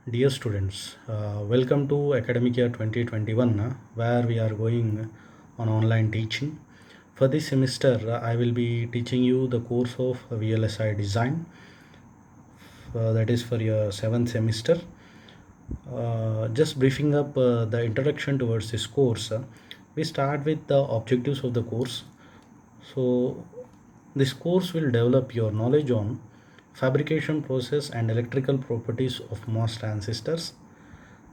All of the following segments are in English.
Dear students, welcome to academic year 2021, where we are going on online teaching. For this semester, I will be teaching you the course of VLSI design, that is for your 7th semester. Just briefing up the introduction towards this course, we start with the objectives of the course. So, this course will develop your knowledge on fabrication process and electrical properties of MOS transistors,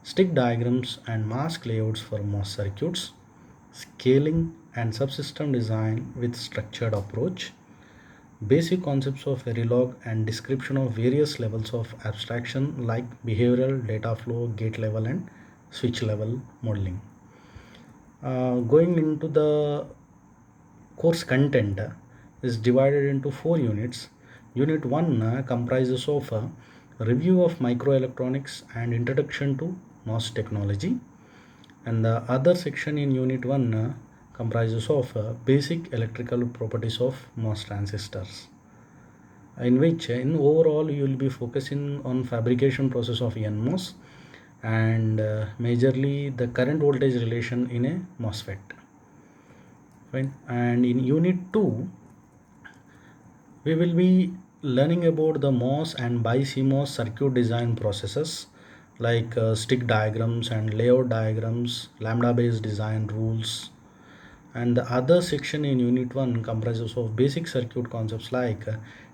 stick diagrams and mask layouts for MOS circuits, scaling and subsystem design with structured approach, basic concepts of Verilog and description of various levels of abstraction like behavioral, data flow, gate level and switch level modeling. Going into the course content is divided into 4 units. Unit 1 comprises of a review of microelectronics and introduction to MOS technology, and the other section in unit 1 comprises of basic electrical properties of MOS transistors, in which in overall you will be focusing on fabrication process of NMOS and majorly the current voltage relation in a MOSFET. Fine. And in unit 2 we will be learning about the MOS and BiCMOS circuit design processes like stick diagrams and layout diagrams, lambda based design rules. And the other section in unit 1 comprises of basic circuit concepts like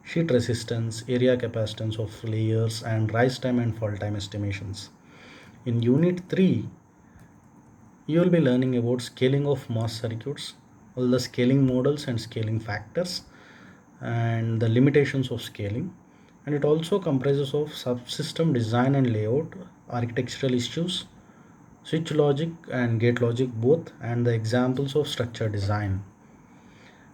sheet resistance, area capacitance of layers, and rise time and fall time estimations. In unit 3 you will be learning about scaling of MOS circuits, all the scaling models and scaling factors, and the limitations of scaling. And it also comprises of subsystem design and layout, architectural issues, switch logic and gate logic both, and the examples of structure design.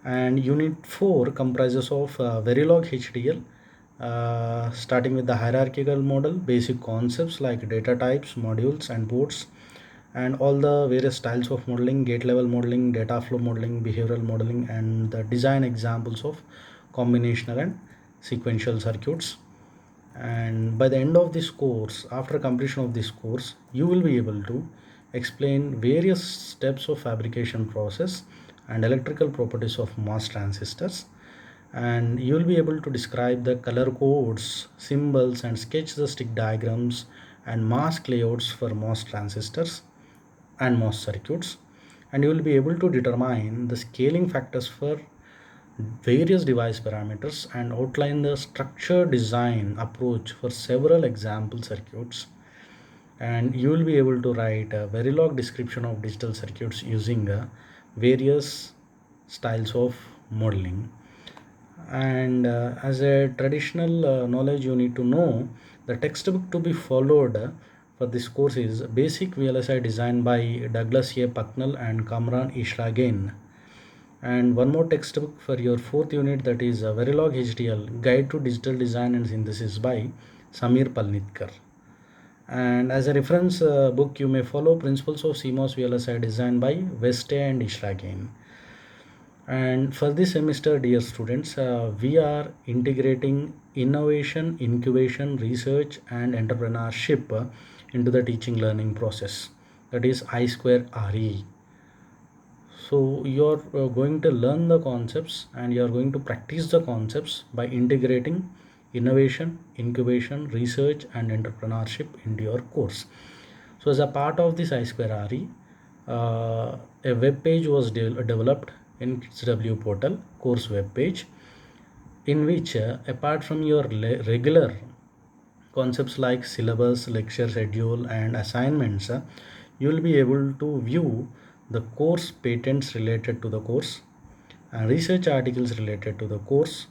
And unit 4 comprises of Verilog HDL, starting with the hierarchical model, basic concepts like data types, modules and boards, and all the various styles of modeling, gate level modeling, data flow modeling, behavioral modeling, and the design examples of combinational and sequential circuits. And by the end of this course, after completion of this course, you will be able to explain various steps of fabrication process and electrical properties of MOS transistors, and you will be able to describe the color codes, symbols, and sketch the stick diagrams and mask layouts for MOS transistors and MOS circuits, and you will be able to determine the scaling factors for various device parameters and outline the structure design approach for several example circuits. And you will be able to write a Verilog description of digital circuits using various styles of modeling. And as a traditional knowledge, you need to know the textbook to be followed for this course is Basic VLSI Design by Douglas A. Pucknell and Kamran Ishragain. And one more textbook for your 4th unit, that is Verilog HDL Guide to Digital Design and Synthesis by Samir Palnitkar. And as a reference book, you may follow Principles of CMOS VLSI Design by Weste and Ishragain. And for this semester, dear students, we are integrating innovation, incubation, research, and entrepreneurship into the teaching learning process. That is I square RE. So you're going to learn the concepts and you're going to practice the concepts by integrating innovation, incubation, research, and entrepreneurship into your course. So as a part of this I square RE, a web page was developed in KidsW portal course web page, in which apart from your regular concepts like syllabus, lecture schedule, and assignments, you will be able to view the course patents related to the course and research articles related to the course,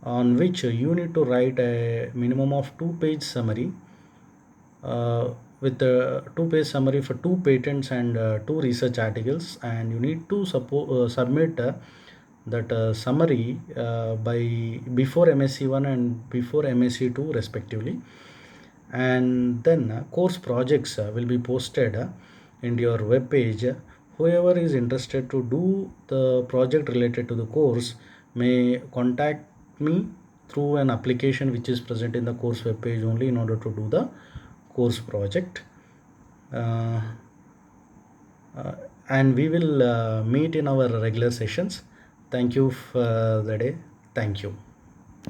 on which you need to write a minimum of 2-page summary, with a 2-page summary for 2 patents and 2 research articles, and you need to submit that summary by before MSc1 and before MSc2 respectively. And then course projects will be posted in your web page. Whoever is interested to do the project related to the course may contact me through an application which is present in the course web page only in order to do the course project. Uh, and we will meet in our regular sessions. Thank you for the day. Thank you.